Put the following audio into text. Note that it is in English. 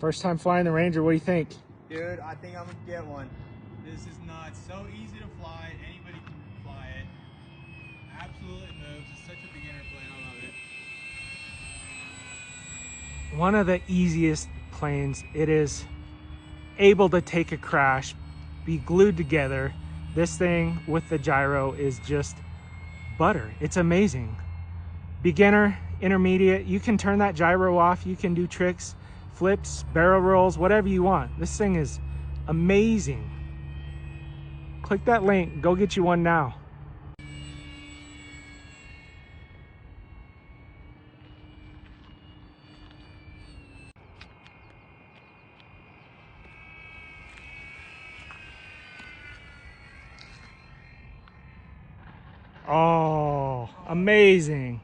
First time flying the Ranger, what do you think? Dude, I think I'm gonna get one. This is nuts. So easy to fly. Anybody can fly it. Absolutely moves. It's such a beginner plane. I love it. One of the easiest planes. It is able to take a crash, be glued together. This thing with the gyro is just butter. It's amazing. Beginner, intermediate, you can turn that gyro off. You can do tricks, flips, barrel rolls, whatever you want. This thing is amazing. Click that link, go get you one now. Oh, amazing.